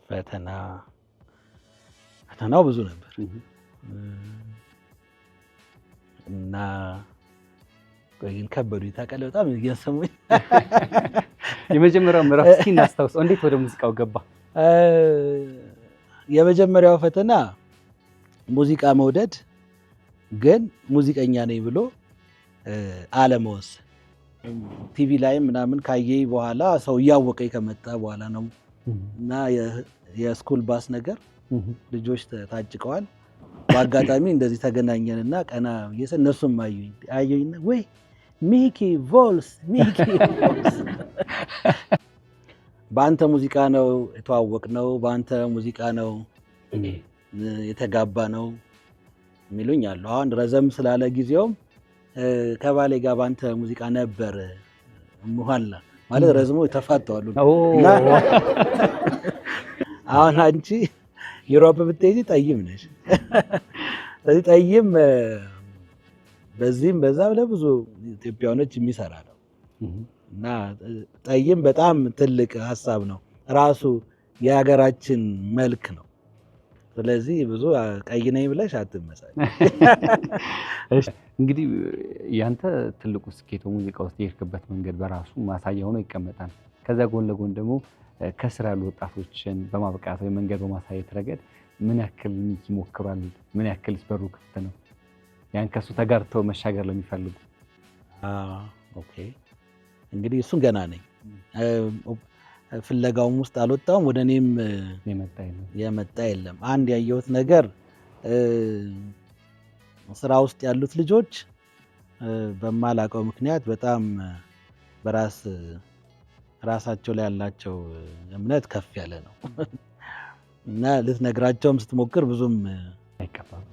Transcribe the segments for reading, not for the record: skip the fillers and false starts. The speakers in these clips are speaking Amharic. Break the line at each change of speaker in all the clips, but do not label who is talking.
ፈተናው ብዙ ነበር እና ግን ከበዱ ታቀለ በጣም እያሰሙኝ
የመጀመሪያው ምዕራፍ እስኪ እናስታውሰው እንዴት ወደ ሙዚቃው ገባ?
የመጀመሪያው ፈተና ሙዚቃ መውደድ ግን ሙዚቀኛ ነኝ ብሎ አለመወሰን ቲቪ ላይ ምናምን ካየይ በኋላ ሰው ያወቀኝ ከመጣ በኋላ ነው እና የስኩል ባስ ነገር ልጆች ታጭቀዋል በአጋጣሚ እንደዚህ ተገናኘንና ቀና እነሱም አዩኝና ወይ ሚኪ ቮልስ በአንተ ሙዚቃ ነው የተዋወቅነው በአንተ ሙዚቃ ነው የተጋባ ነው የሚሉኝ አሉ። አሁን ረዘም ስላለ ጊዜውም ከባሌ ጋር በአንተ ሙዚቃ ነበር መኋላ ማለት ረዝሞ ተፋተዋሉ እና አሁን አንቺ ዩሮፕ ብትሄጂ ጠይም ነሽ ስለዚህ ጠይም በዚህም በዛም ለብዙ ኢትዮጵያኖች የሚሰራ ነው እና ጠይም በጣም ትልቅ ሀሳብ ነው ራሱ የሀገራችን መልክ ነው። ስለዚህ ብዙ ቀይ ነኝ ብለሽ አትመሳይ።
እንግዲህ ያንተ ትልቁ ስኬቱ ሙዚቃ ውስጥ የሄድክበት መንገድ በራሱ ማሳያ ሆኖ ይቀመጣል። ከዛ ጎን ለጎን ደግሞ ከስራ ያሉ ወጣቶችን በማብቃት ወይ መንገድ በማሳየት ረገድ ምን ያክል ይሞክራል? ምን ያክልስ በሩ ክፍት ነው? ያን ከሱ ተጋርተው መሻገር ለሚፈልጉ
ኦኬ እንግዲህ እሱን ገና ነኝ ፍለጋውም ውስጥ አልወጣውም ወደ እኔም የመጣ የለም። አንድ ያየሁት ነገር ስራ ውስጥ ያሉት ልጆች በማላውቀው ምክንያት በጣም ራሳቸው ላይ ያላቸው እምነት ከፍ ያለ ነው እና ልትነግራቸውም ስትሞክር ብዙም
አይቀባም።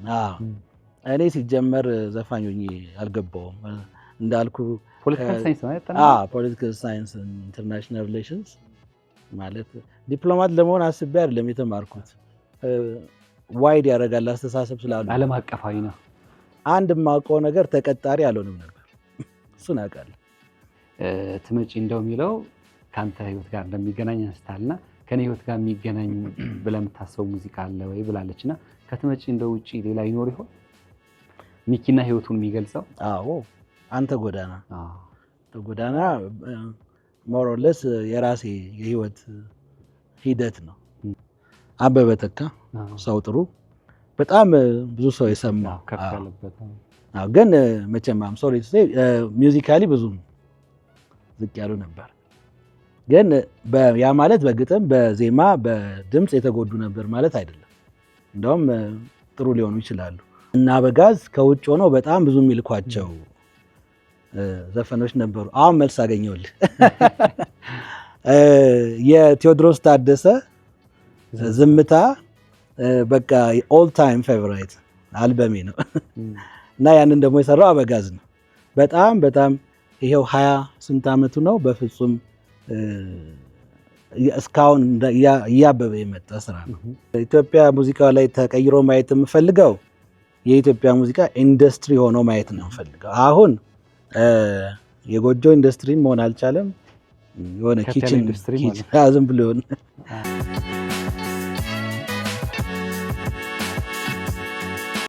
እኔ ሲጀመር ዘፋኝ ሆኜ አልገባውም እንዳልኩ ፖለቲካል ሳይንስ ኢንተርናሽናል ሪሌሽንስ ማለት ዲፕሎማት ለመሆን አስቤ አይደለም የተማርኩት። ዋይድ ያደርጋል አስተሳሰብ ስላሉ
ዓለም አቀፋዊ ነው።
አንድ የማውቀው ነገር ተቀጣሪ አልሆንም ነበር እሱን አውቃለሁ።
ትመጪ እንደው የሚለው ከአንተ ህይወት ጋር እንደሚገናኝ አንስታልና ከኔ ህይወት ጋር የሚገናኝ ብለህ የምታስበው ሙዚቃ አለ ወይ ብላለችና ከትመጪ እንደው ውጪ ሌላ ይኖር ይሆን ሚኪና ህይወቱን የሚገልጸው?
አዎ አንተ ጎዳና ሞር ኦር ሌስ የራሴ የህይወት ሂደት ነው። አበበ ተካ ሰው ጥሩ በጣም ብዙ ሰው የሰማው ግን መቼም ሶሪ ሚውዚካሊ ብዙ ዝቅ ያሉ ነበር። ግን ያ ማለት በግጥም በዜማ በድምጽ የተጎዱ ነበር ማለት አይደለም። እንደውም ጥሩ ሊሆኑ ይችላሉ። እና በጋዝ ከውጭ ሆነው በጣም ብዙ የሚልኳቸው ዘፈኖች ነበሩ። አሁን መልስ አገኘሁልህ። የቴዎድሮስ ታደሰ ዝምታ በቃ ኦል ታይም ፌቨራይት አልበሜ ነው እና ያንን ደግሞ የሰራው አበጋዝ ነው። በጣም ይሄው 20 ስንት ዓመቱ ነው። በፍጹም እስካሁን እያበበ የመጣ ስራ ነው። ኢትዮጵያ ሙዚቃ ላይ ተቀይሮ ማየት የምፈልገው የኢትዮጵያ ሙዚቃ ኢንዱስትሪ ሆኖ ማየት ነው የምፈልገው። አሁን የጎጆ ኢንዱስትሪ መሆን አልቻለም። የሆነ ኪችን ዝም ብሎ